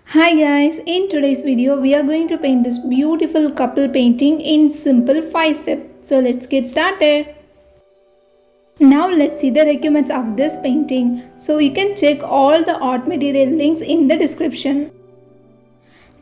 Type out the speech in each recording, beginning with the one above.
Hi guys, in today's video we are going to paint this beautiful couple painting in simple 5 steps. So let's get started. Now let's see the requirements of this painting. So you can check all the art material links in the description.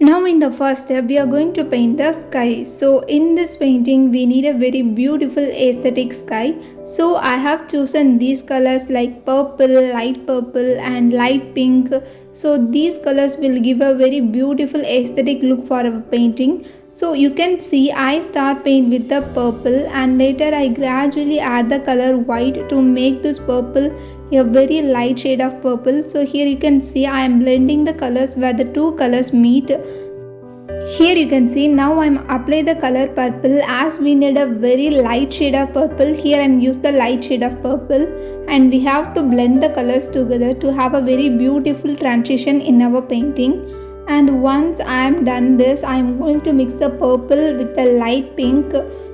Now in the first step we are going to paint the sky. So in this painting we need a very beautiful aesthetic sky. So I have chosen these colors like purple and light pink. So these colors will give a very beautiful aesthetic look for our painting. So you can see I start paint with the purple and later I gradually add the color white to make this purple a very light shade of purple. So here you can see I am blending the colors where the two colors meet. Here you can see now I am apply the color purple as we need a very light shade of purple. Here I am use the light shade of purple and we have to blend the colors together to have a very beautiful transition in our painting. And once I am done this, I am going to mix the purple with the light pink.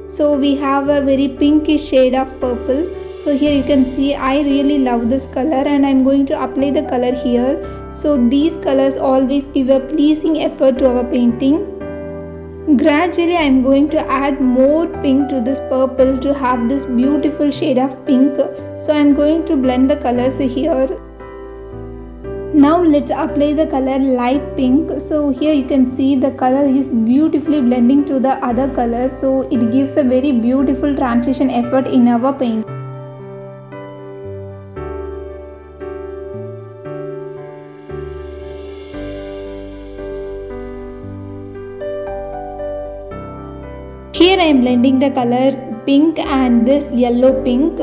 So we have a very pinkish shade of purple. So here you can see I really love this color and I am going to apply the color here. So these colors always give a pleasing effect to our painting. Gradually I am going to add more pink to this purple to have this beautiful shade of pink. So I am going to blend the colors here. Now let's apply the color light pink. So here you can see the color is beautifully blending to the other color. So it gives a very beautiful transition effect in our paint. Here I am blending the color pink and this yellow pink.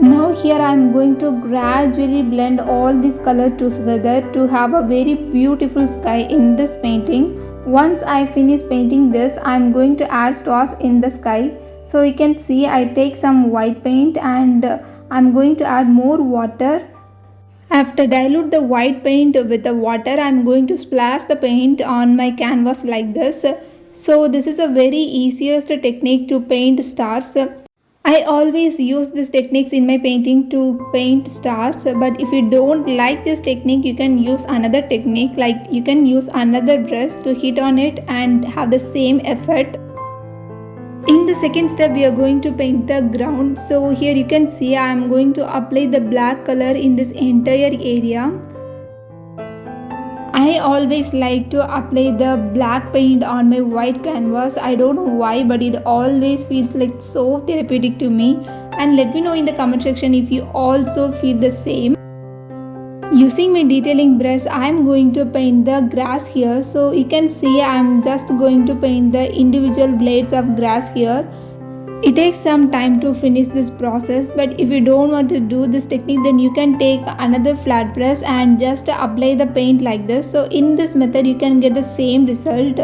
Now here I am going to gradually blend all this color together to have a very beautiful sky in this painting. Once I finish painting this, I am going to add stars in the sky. So you can see I take some white paint and I am going to add more water. After dilute the white paint with the water, I am going to splash the paint on my canvas like this. So this is a very easiest technique to paint stars. I always use these techniques in my painting to paint stars, but if you don't like this technique, you can use another technique, like you can use another brush to hit on it and have the same effect. In the second step we are going to paint the ground. So here you can see I am going to apply the black color in this entire area. I always like to apply the black paint on my white canvas. I don't know why, but it always feels like so therapeutic to me. And let me know in the comment section if you also feel the same. Using my detailing brush, I am going to paint the grass here. So you can see I am just going to paint the individual blades of grass here. It takes some time to finish this process, but if you don't want to do this technique, then you can take another flat brush and just apply the paint like this. So in this method you can get the same result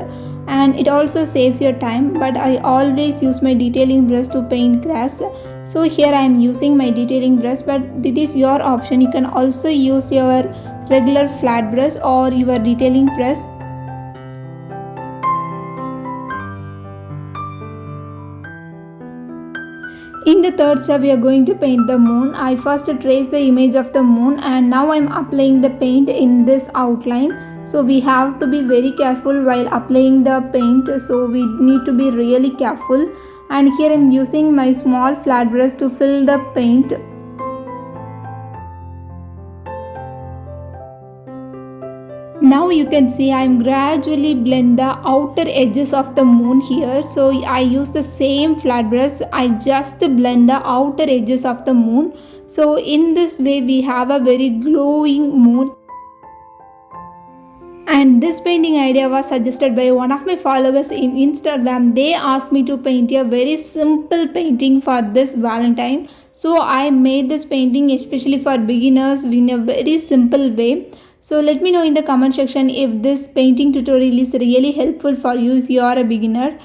and it also saves your time, but I always use my detailing brush to paint grass. So here I am using my detailing brush, but it is your option. You can also use your regular flat brush or your detailing brush. In the third step we are going to paint the moon. I first trace the image of the moon and now I am applying the paint in this outline. So we have to be very careful while applying the paint. So we need to be really careful. And here I am using my small flat brush to fill the paint. Now you can see I am gradually blend the outer edges of the moon here. So I use the same flat brush. I just blend the outer edges of the moon. So in this way we have a very glowing moon. And this painting idea was suggested by one of my followers in Instagram. They asked me to paint a very simple painting for this Valentine. So I made this painting especially for beginners in a very simple way. So let me know in the comment section if this painting tutorial is really helpful for you if you are a beginner.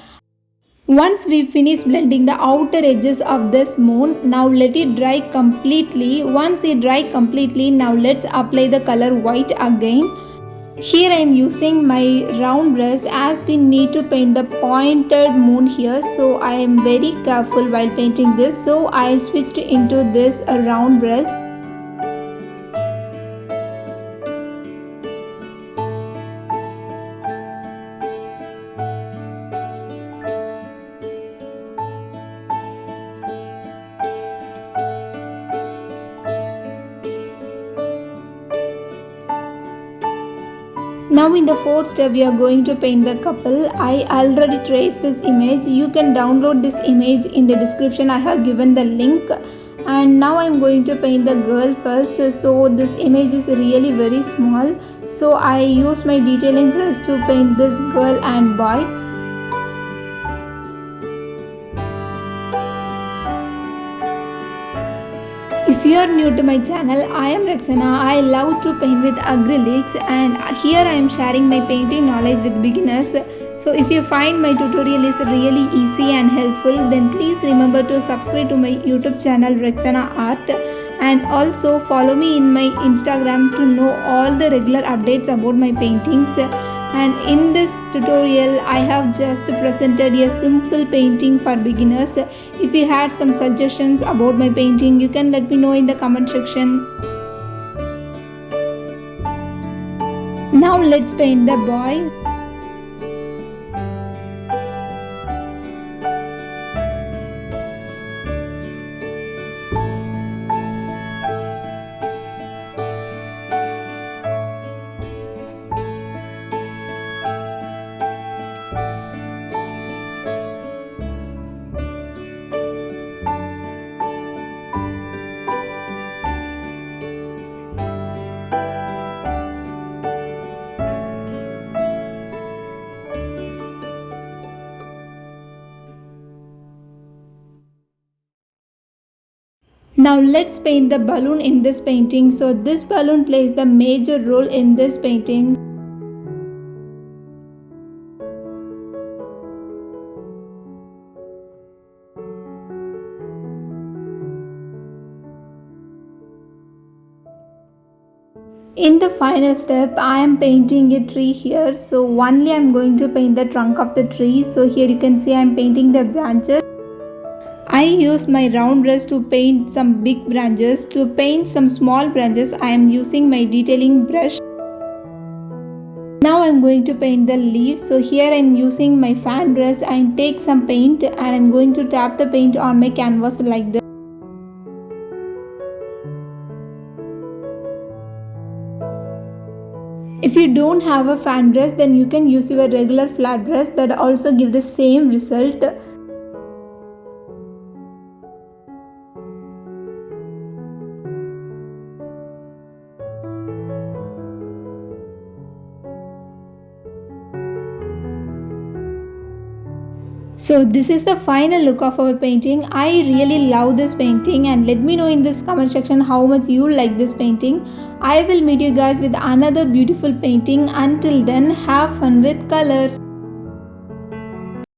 Once we finish blending the outer edges of this moon, now let it dry completely. Once it dry completely, now let's apply the color white again. Here I am using my round brush as we need to paint the pointed moon here. So I am very careful while painting this. So I switched into this round brush. Now in the fourth step we are going to paint the couple. I already traced this image. You can download this image in the description. I have given the link. And now I am going to paint the girl first. So this image is really very small. So I use my detailing brush to paint this girl and boy. If you are new to my channel, I am Roxana. I love to paint with acrylics, and here I am sharing my painting knowledge with beginners. So if you find my tutorial is really easy and helpful, then please remember to subscribe to my YouTube channel Roxana Art, and also follow me in my Instagram to know all the regular updates about my paintings. And in this tutorial I have just presented a simple painting for beginners. If you had some suggestions about my painting, you can let me know in the comment section. Now let's paint the boy. Now let's paint the balloon in this painting. So this balloon plays the major role in this painting. In the final step, I am painting a tree here. So only I am going to paint the trunk of the tree. So here you can see I am painting the branches. I use my round brush to paint some big branches. To paint some small branches, I am using my detailing brush. Now I am going to paint the leaves. So here I am using my fan brush and take some paint, and I am going to tap the paint on my canvas like this. If you don't have a fan brush, then you can use your regular flat brush that also give the same result. So this is the final look of our painting. I really love this painting, and let me know in this comment section how much you like this painting. I will meet you guys with another beautiful painting. Until then, have fun with colors.